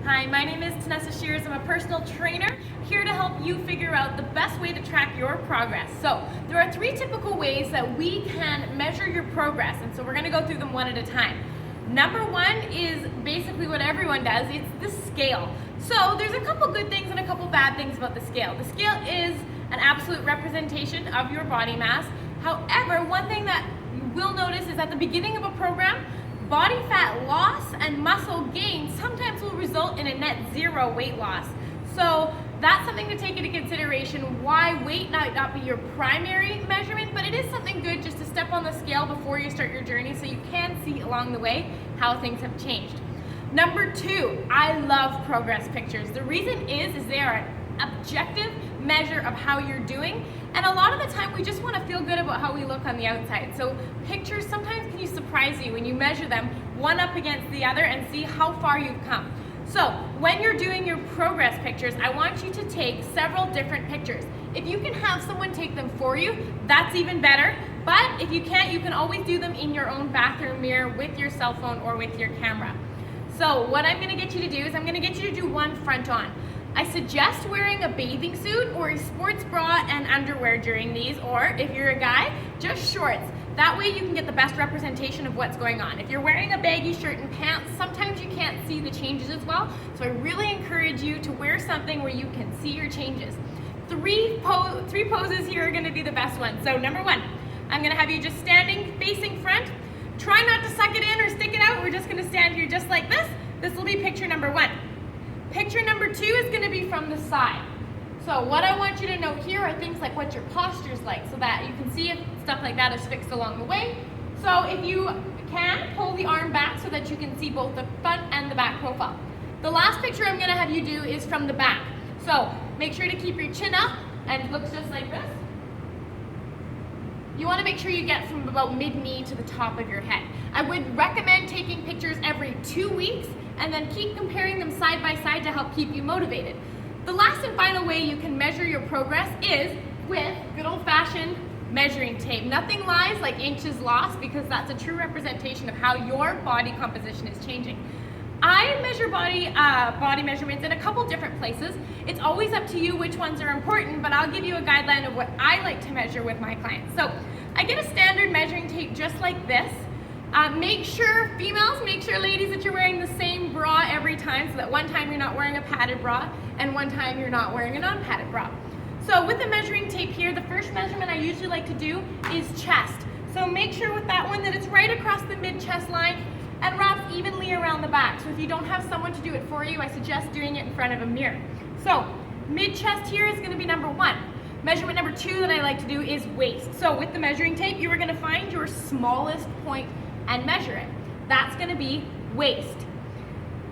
Hi, my name is Tanessa Shears. I'm a personal trainer here to help you figure out the best way to track your progress. So there are 3 typical ways that we can measure your progress, and so we're going to go through them one at a time. Number 1 is basically what everyone does. It's the scale. So there's a couple good things and a couple bad things about the scale. The scale is an absolute representation of your body mass. However, one thing that you will notice is at the beginning of a program, body fat loss and muscle gain sometimes will result in a net 0 weight loss. So that's something to take into consideration, why weight might not be your primary measurement, but it is something good just to step on the scale before you start your journey so you can see along the way how things have changed. Number 2, I love progress pictures. The reason is they are an objective measure of how you're doing, and a lot of the time we just want to feel good about how we look on the outside. So pictures sometimes can surprise you when you measure them one up against the other and see how far you've come. So when you're doing your progress pictures, I want you to take several different pictures. If you can have someone take them for you, that's even better. But if you can't, you can always do them in your own bathroom mirror with your cell phone or with your camera. So what I'm going to get you to do is I'm going to get you to do one front on. I suggest wearing a bathing suit or a sports bra and underwear during these, or if you're a guy, just shorts. That way you can get the best representation of what's going on. If you're wearing a baggy shirt and pants, sometimes you can't see the changes as well, so I really encourage you to wear something where you can see your changes. Three poses here are going to be the best ones. So number 1, I'm going to have you just standing facing front. Try not to suck it in or stick it out. We're just going to stand here just like this. This will be picture number 1. Picture number 2 is going to be from the side. So what I want you to note here are things like what your posture is like, so that you can see if stuff like that is fixed along the way. So if you can, pull the arm back so that you can see both the front and the back profile. The last picture I'm going to have you do is from the back. So make sure to keep your chin up, and it looks just like this. You want to make sure you get from about mid-knee to the top of your head. I would recommend taking pictures every 2 weeks and then keep comparing them side by side to help keep you motivated. The last and final way you can measure your progress is with good old-fashioned measuring tape. Nothing lies like inches lost, because that's a true representation of how your body composition is changing. I measure body measurements in a couple different places. It's always up to you which ones are important, but I'll give you a guideline of what I like to measure with my clients. So I get a standard measuring tape just like this. Make sure, females, ladies, that you're wearing the same bra every time, so that one time you're not wearing a padded bra and one time you're not wearing a non-padded bra. So with the measuring tape here, the first measurement I usually like to do is chest. So make sure with that one that it's right across the mid-chest line and wraps evenly around the back. So if you don't have someone to do it for you, I suggest doing it in front of a mirror. So mid-chest here is going to be number 1. Measurement number 2 that I like to do is waist. So with the measuring tape, you are going to find your smallest point and measure it. That's going to be waist.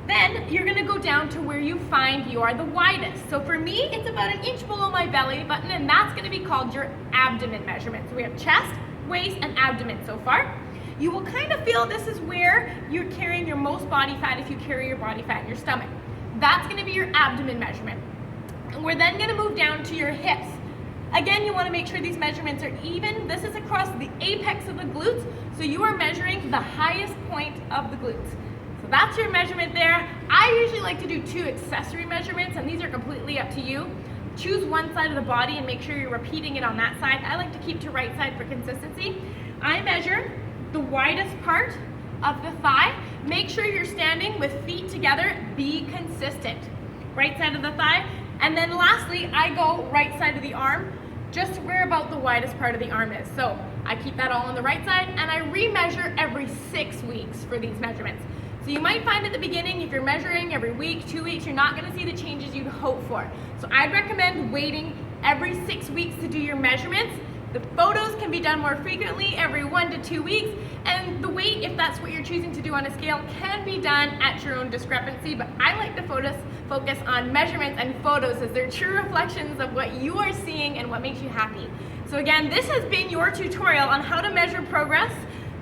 Then you're going to go down to where you find you are the widest. So for me, it's about an inch below my belly button, and that's going to be called your abdomen measurement. So we have chest, waist, and abdomen so far. You will kind of feel this is where you're carrying your most body fat if you carry your body fat in your stomach. That's going to be your abdomen measurement. And we're then going to move down to your hips. Again, you want to make sure these measurements are even. This is across the apex of the glutes, so you are measuring the highest point of the glutes. So that's your measurement there. I usually like to do 2 accessory measurements, and these are completely up to you. Choose one side of the body and make sure you're repeating it on that side. I like to keep to right side for consistency. I measure the widest part of the thigh. Make sure you're standing with feet together. Be consistent. Right side of the thigh. And then lastly, I go right side of the arm, just where about the widest part of the arm is. So I keep that all on the right side, and I re-measure every 6 weeks for these measurements. So you might find at the beginning, if you're measuring every week, 2 weeks, you're not going to see the changes you'd hope for. So I'd recommend waiting every 6 weeks to do your measurements. The photos can be done more frequently, every 1 to 2 weeks, and the weight, if that's what you're choosing to do on a scale, can be done at your own discrepancy, but I like to focus on measurements and photos as they're true reflections of what you are seeing and what makes you happy. So again, this has been your tutorial on how to measure progress.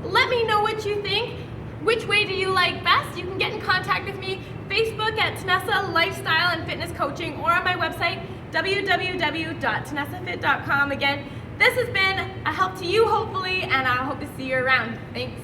Let me know what you think. Which way do you like best? You can get in contact with me, Facebook at Tanessa Lifestyle and Fitness Coaching, or on my website, www.tanessafit.com. Again, this has been a help to you, hopefully, and I hope to see you around. Thanks.